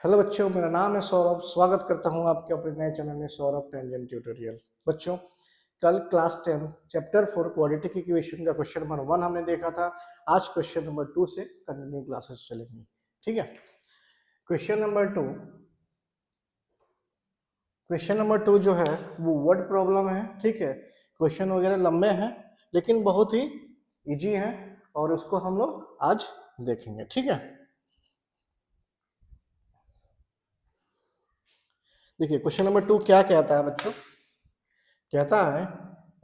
Hello बच्चों, मेरा नाम है सौरभ। स्वागत करता हूं आपके अपने नए चैनल में सौरभ टेंजेंट ट्यूटोरियल। बच्चों, कल क्लास 10 चैप्टर 4 क्वाड्रेटिक इक्वेशन का क्वेश्चन नंबर 1 हमने देखा था। आज क्वेश्चन नंबर 2 से कंटिन्यू क्लासेस चलेंगी। ठीक है, क्वेश्चन नंबर 2 जो है वो वर्ड प्रॉब्लम है। ठीक है, क्वेश्चन वगैरह लंबे हैं लेकिन बहुत ही इजी हैं और उसको हम लोग आज देखेंगे। ठीक है, देखिए क्वेश्चन नंबर 2 क्या कहता है बच्चों। कहता है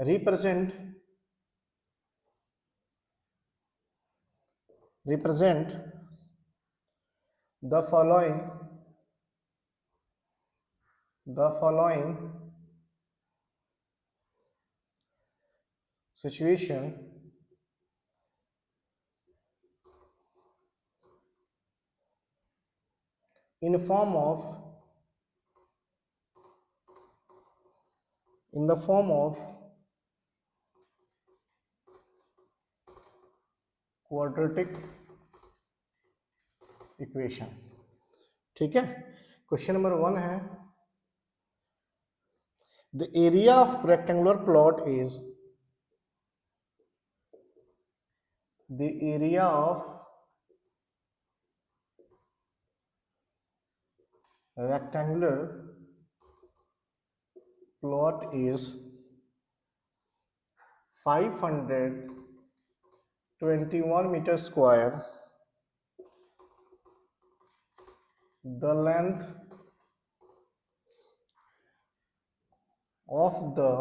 represent the following situation in the form of quadratic equation. ठीक है, क्वेश्चन नंबर 1 है the area of rectangular plot is the area of rectangular plot is 521 meter square. The length of the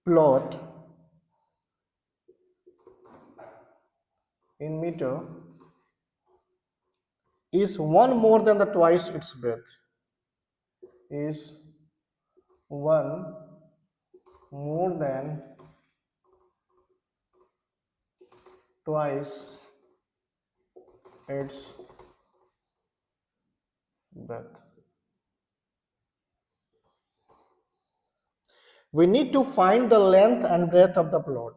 plot in meter is one more than the twice its breadth. Is one more than twice its breadth. We need to find the length and breadth of the plot.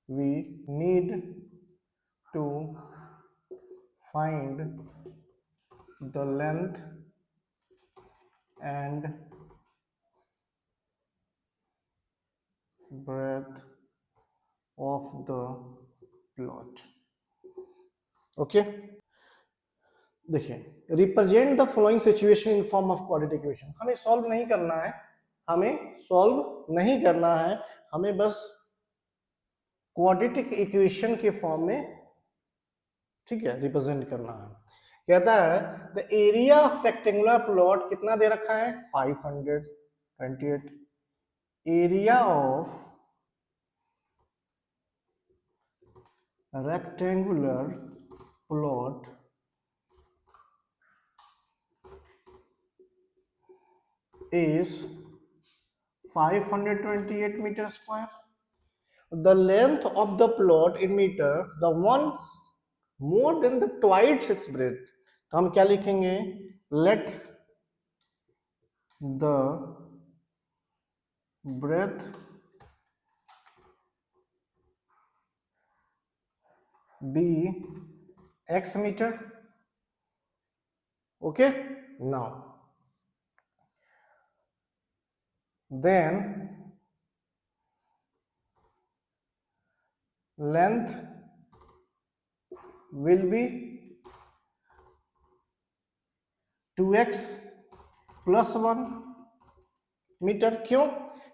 We need to find the length and breadth of the plot. Okay, देखिए represent the following situation in form of quadratic equation. हमें solve नहीं करना है, हमें बस quadratic equation के form में, ठीक है, रिप्रेजेंट करना है। कहता है the area of rectangular plot कितना दे रखा है 528। Area of rectangular plot is 528 meter square. The length of the plot in meter, the one more than the twice its breadth. तो हम क्या लिखेंगे, let the breadth be x meter. Okay, now then length will be 2x plus 1 metre. क्यों?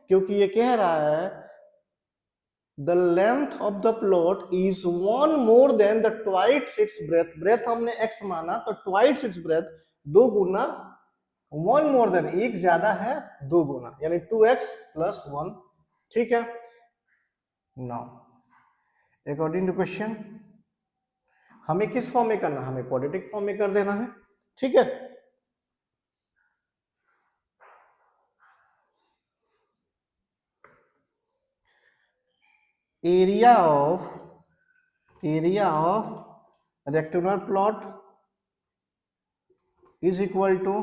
क्योंकि ये कह रहा है the length of the plot is one more than the twice its breadth. Breadth हमने x माना तो ट्वाइस इट्स ब्रेथ, दो गुना, वन मोर देन एक ज्यादा है दो गुना, यानी 2x plus 1। ठीक है, नाउ अकॉर्डिंग टू क्वेश्चन हमें किस फॉर्म में करना है, हमें क्वाड्रेटिक फॉर्म में कर देना है। ठीक है, area of rectangular plot is equal to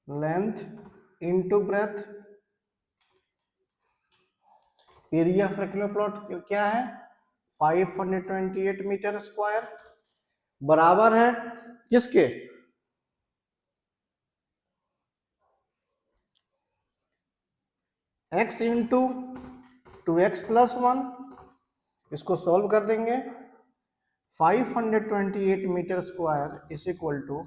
length into breadth। Area of rectangular plot क्या है 528 मीटर स्क्वायर बराबर है किसके, x इंटू 2x+1, इसको सॉल्व कर देंगे। 528 metre square is equal to,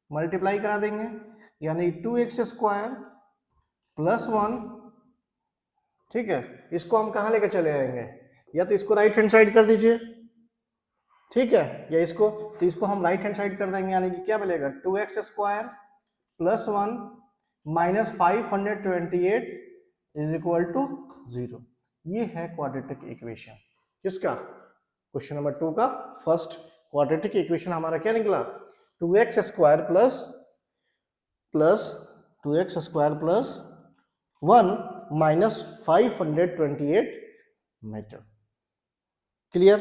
multiply करा देंगे, यानी 2x² + 1, ठीक है। इसको हम कहाँ लेकर चले आएंगे, या तो इसको राइट हैंड साइड कर दीजिए, ठीक है, या इसको, तो इसको हम राइट हैंड साइड कर देंगे, यानी कि क्या मिलेगा, 2x² + 1 - 528 इज इक्वल टू 0। ये है क्वाड्रेटिक इक्वेशन किसका, क्वेश्चन नंबर 2 का फर्स्ट क्वाड्रेटिक इक्वेशन हमारा क्या निकला, 2x² + 1 - 528 metre. Clear.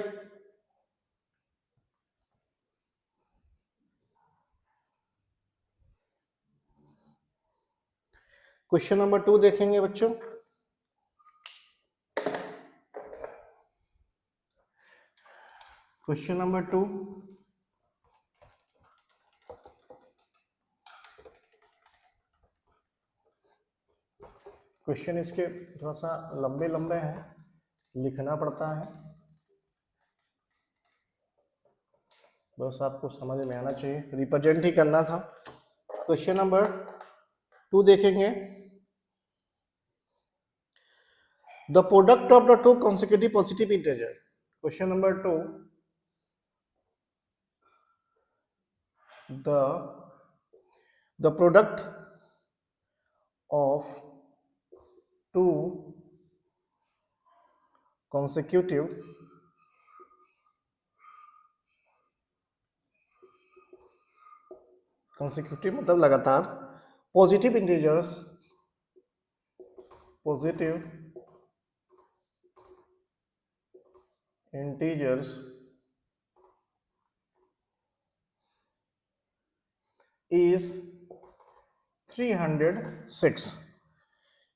Question number 2 देखेंगे बच्चों। क्वेश्चन नंबर 2, क्वेश्चन इसके थोड़ा सा लंबे लंबे हैं, लिखना पड़ता है, बस आपको समझ में आना चाहिए, रिप्रेजेंट ही करना था। क्वेश्चन नंबर 2 देखेंगे। The product of the two consecutive positive integer. Question number 2, the product of two consecutive मतलब लगातार positive integers is 306.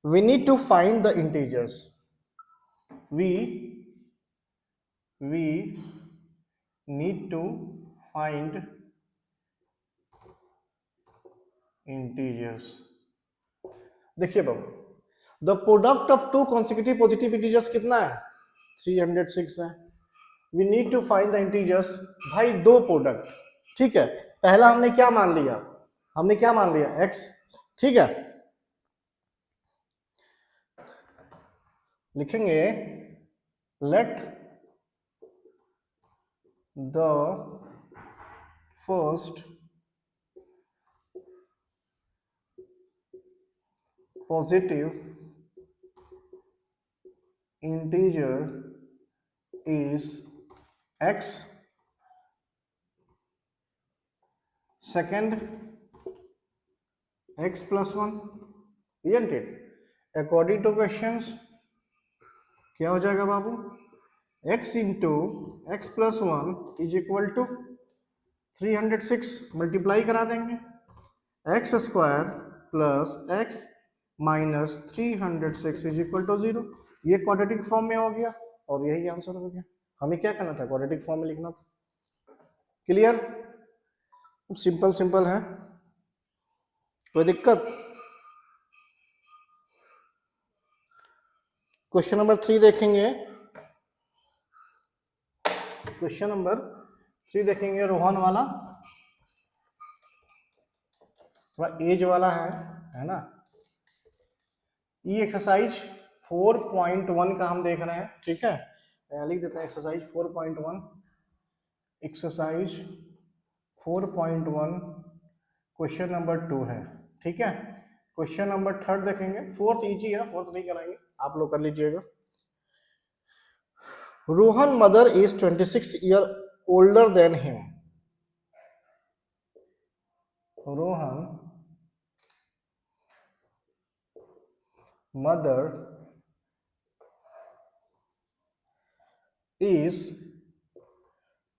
We need to find the integers. We need to find integers. देखिए बाबू, the product of two consecutive positive integers कितना है, 306 है। We need to find the integers, भाई दो product, ठीक है। पहला हमने क्या मान लिया, x, ठीक है। लिखेंगे let the first positive integer is x, second x+1, isn't it? According to questions क्या हो जाएगा बाबू, x into x+1 is equal to 306, multiply करा देंगे, x² + x - 306 is equal to 0। ये क्वाड्रेटिक फॉर्म में हो गया और यही आंसर हो गया। हमें क्या करना था, क्वाड्रेटिक फॉर्म में लिखना था। क्लियर, सिंपल है, कोई दिक्कत। क्वेश्चन नंबर 3 देखेंगे। क्वेश्चन नंबर 3 देखेंगे, रोहन वाला, थोड़ा एज वाला है ना। ये एक्सरसाइज 4.1 का हम देख रहे हैं, ठीक है, लिख देते हैं एक्सरसाइज 4.1। एक्सरसाइज 4.1 क्वेश्चन नंबर 2 है, ठीक है। क्वेश्चन नंबर 3 देखेंगे, फोर्थ इजी है, फोर्थ नहीं कराएंगे, आप लोग कर लीजिएगा। Rohan mother is 26 year older than him. Rohan mother is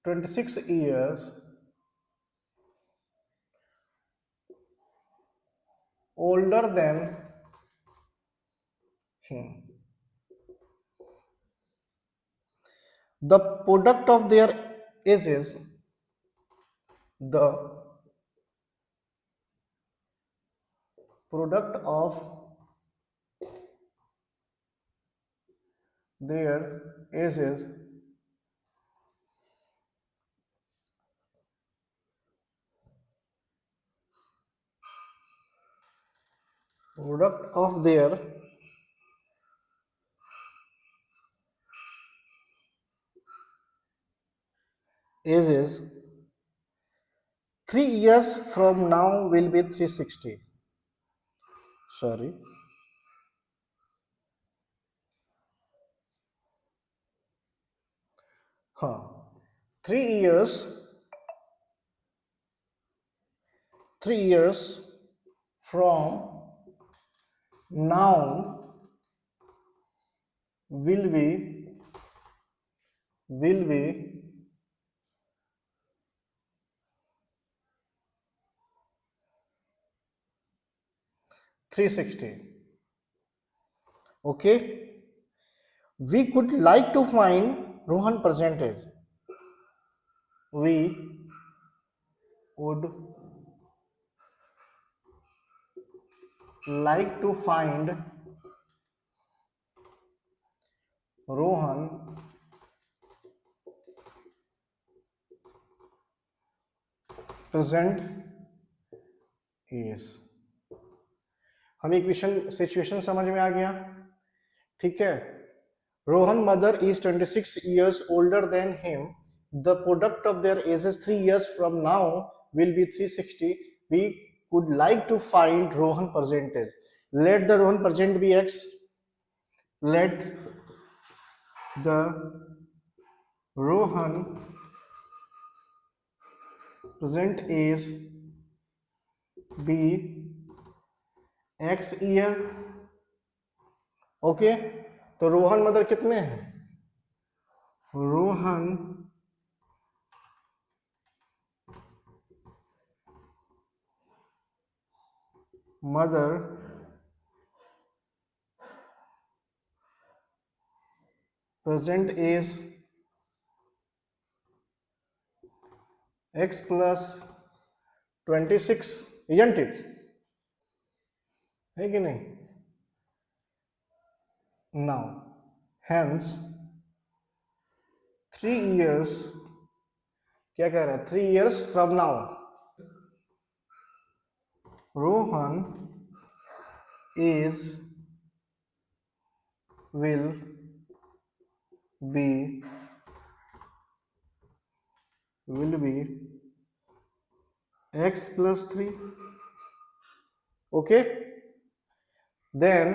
26 years older than him. the product of their ages, the product of their ages product of their ages 3 years from now will be 360. Sorry. Huh. 3 years, 3 years from now will be 360. Okay. We could like to find Rohan percentage. We would like to find Rohan present is. हमें equation situation समझ में आ गया, ठीक है. Rohan mother is 26 years older than him. The product of their ages 3 years from now will be 360. We would like to find Rohan percentage. Let the Rohan percent be x. Let the Rohan present age be x year. Okay. तो Rohan mother कितने हैं? Rohan mother present age x plus 26, isn't it? है कि नहीं? Now, hence 3 years, क्या कह रहा है? 3 years from now, Rohan is will be x plus 3. Okay. Then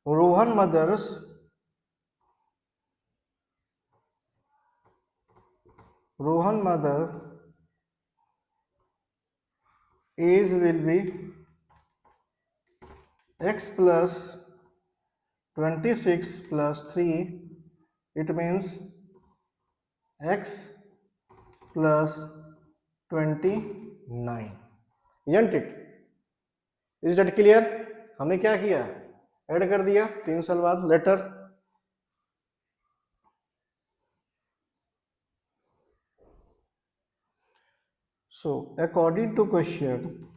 Rohan mother's age will be x plus 26 plus 3. It means x plus 29. Isn't it? Is that clear? हमने क्या किया? Add कर दिया 3 साल बाद later. So according to question,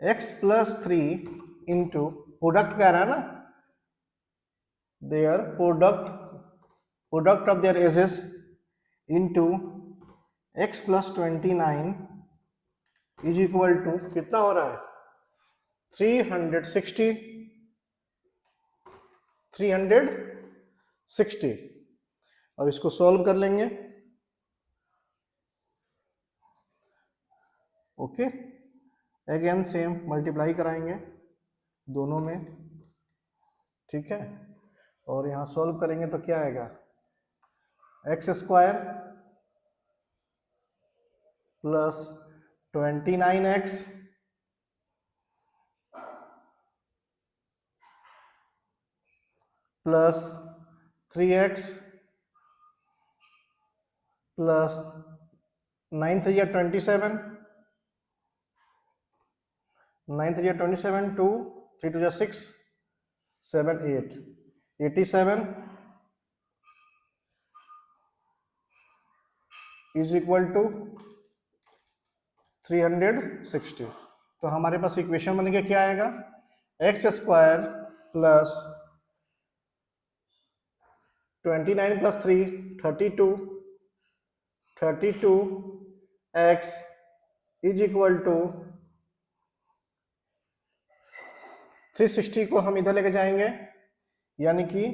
x plus 3 into product कह रहा है ना, their product of their ages into x plus 29 is equal to कितना हो रहा है? 360. 360. अब इसको सॉल्व कर लेंगे. ओके. अगेन सेम मल्टीप्लाई कराएंगे दोनों में, ठीक है. और यहां सॉल्व करेंगे तो क्या आएगा? X square plus 29x plus 3x plus 9 3 या 27, 9 3 या 27, 2 3 2 6 7 8 87 इज इक्वल टू 360। तो हमारे पास इक्वेशन बन के क्या आएगा, X square plus 29 plus 3 32 X is equal to 360 को हम इधर लेके जाएंगे, यानी कि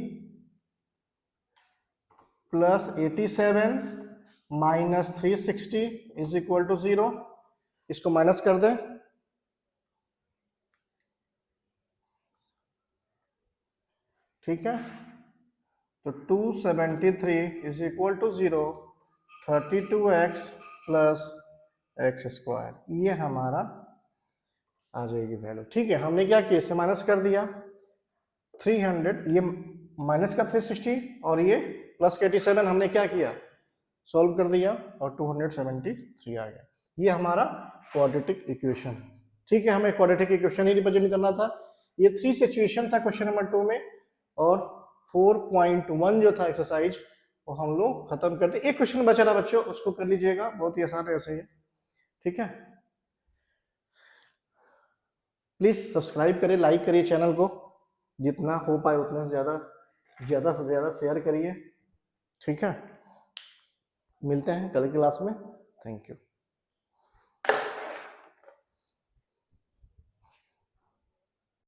plus 87 minus 360 is equal to 0। इसको माइनस कर दें, ठीक है। तो 273 is equal to 0, 32x plus X square, ये हमारा आ जाएगी वैल्यू, ठीक है। हमने क्या किया, इसे माइनस कर दिया 300, ये माइनस का 360 और ये प्लस का 87 हमने क्या किया, सॉल्व कर दिया और 273 आ गया। ये हमारा क्वाड्रेटिक इक्वेशन, ठीक है। हमें क्वाड्रेटिक इक्वेशन ही रिप्रेजेंट करना था। ये 3 सिचुएशन था क्वेश्चन नंबर 2 में, और 4.1 जो था एक्सरसाइज वो हम लोग खत्म करते। एक क्वेश्चन बचा रहा बच्चों, उसको कर लीजिएगा, बहुत ही आसान है ऐसे ही, ठीक है। प्लीज सब्सक्राइब करिए, लाइक करिए चैनल को, जितना हो पाए उतना ज्यादा से ज्यादा शेयर करिए, ठीक है। मिलते हैं कल की क्लास में, थैंक यू।